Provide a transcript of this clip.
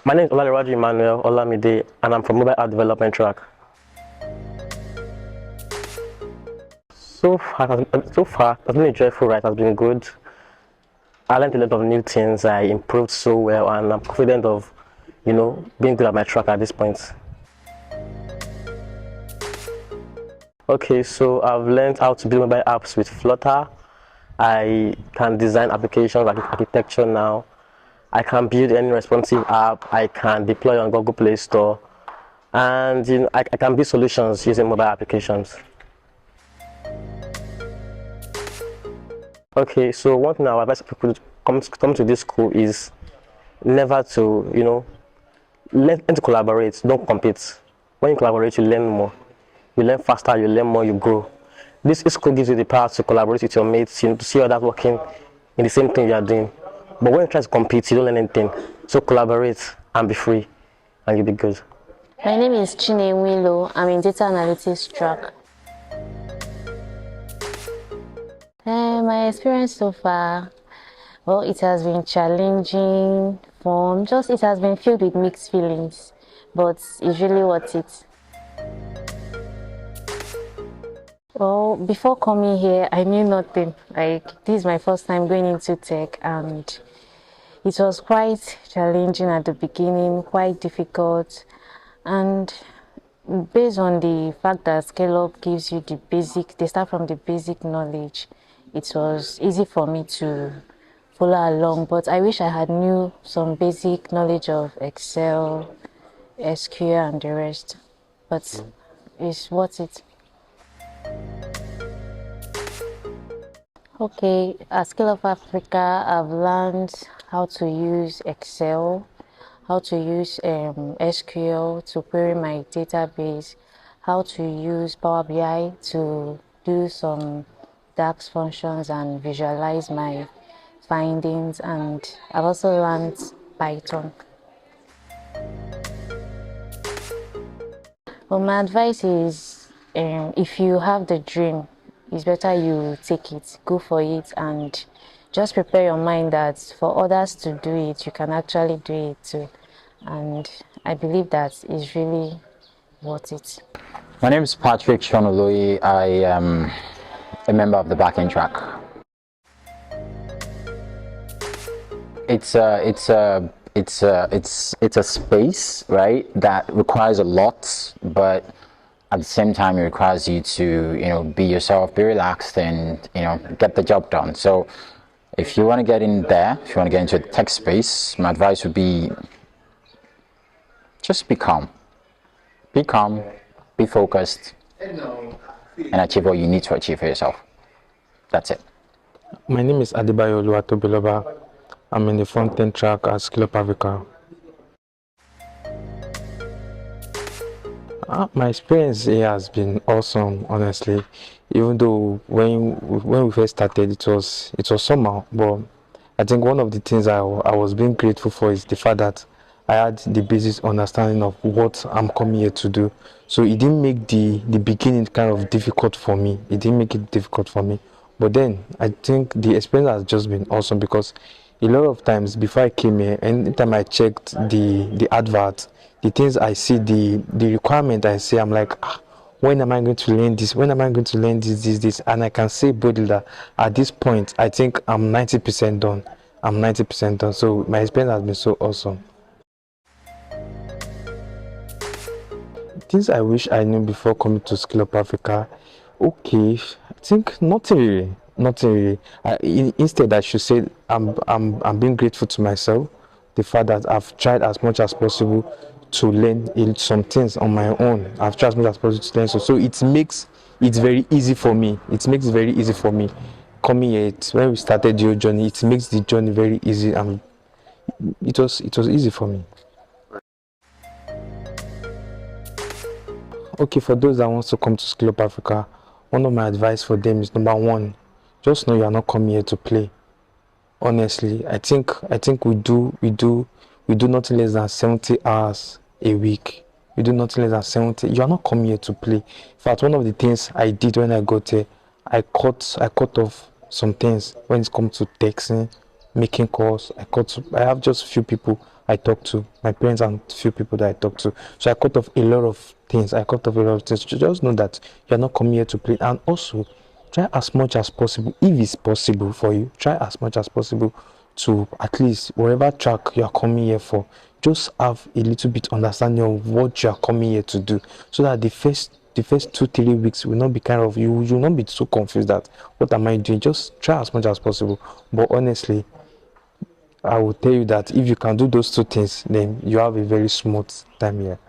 My name is Olalewaju Emmanuel Olamide, and I'm from Mobile App Development Track. So far, it's been a joyful ride. It has been good. I learned a lot of new things. I improved so well, and I'm confident of, being good at my track at this point. Okay, so I've learned how to build mobile apps with Flutter. I can design applications like architecture now. I can build any responsive app. I can deploy on Google Play Store, and I can build solutions using mobile applications. Okay, so one thing I would advise people to come to this school is never to, learn to collaborate, don't compete. When you collaborate, you learn more. You learn faster, you learn more, you grow. This school gives you the power to collaborate with your mates, to see others working in the same thing you are doing. But when you try to compete, you don't learn anything. So collaborate and be free, and you'll be good. My name is Wilo. I'm in data analytics track. My experience so far, well, it has been challenging, fun, it has been filled with mixed feelings, but it's really worth it. Well, before coming here, I knew nothing. Like, this is my first time going into tech, and it was quite challenging at the beginning, quite difficult, and based on the fact that Skillup gives you they start from the basic knowledge, it was easy for me to follow along, but I wish I had knew some basic knowledge of Excel, SQL and the rest, but it's worth it. Okay, at Skillup Africa, I've learned how to use Excel, how to use SQL to query my database, how to use Power BI to do some DAX functions and visualize my findings, and I've also learned Python. Well, my advice is if you have the dream, it's better you take it, go for it, and just prepare your mind that for others to do it, you can actually do it too. And I believe that is really worth it. My name is Patrick Shonoloyi. I am a member of the backend track. It's a space, right, that requires a lot, but at the same time it requires you to be yourself, be relaxed, and get the job done. So if you want to get in there, if you want to get into the tech space, my advice would be just be calm, be focused, and achieve what you need to achieve for yourself. That's it. My name is Adebayo Oluwatobiloba. I'm in the front-end track at Skillup Africa. My experience here has been awesome, honestly. Even though when we first started, it was somehow, but I think one of the things I was being grateful for is the fact that I had the basic understanding of what I'm coming here to do. So it didn't make the beginning kind of difficult for me. It didn't make it difficult for me. But then I think the experience has just been awesome, because a lot of times before I came here, anytime I checked the advert, the things I see, the requirement I see, I'm like, when am I going to learn this? When am I going to learn this? And I can say boldly that at this point, I think I'm 90% done. I'm 90% done. So my experience has been so awesome. Things I wish I knew before coming to Skillup Africa. Okay, I think nothing really. Instead, I should say I'm being grateful to myself, the fact that I've tried as much as possible to learn some things on my own. I've tried as much as possible to learn, so it makes it very easy for me. It makes it very easy for me coming here. When we started your journey, it makes the journey very easy, and it was easy for me. Okay, for those that wants to come to Skillup Africa, one of my advice for them is, number one, just know you are not coming here to play. Honestly, I think we do nothing less than 70 hours a week. We do nothing less than 70. You are not coming here to play. In fact, one of the things I did when I got here, I cut off some things when it comes to texting, making calls. I have just few people I talk to, my parents and few people that I talk to. So I cut off a lot of things. Just know that you're not coming here to play. And also, try as much as possible, if it's possible for you, try as much as possible to at least whatever track you are coming here for, just have a little bit understanding of what you are coming here to do, so that the first 2-3 weeks will not be kind of, you will not be so confused that what am I doing. Just try as much as possible. But honestly, I will tell you that if you can do those two things, then you have a very smooth time here.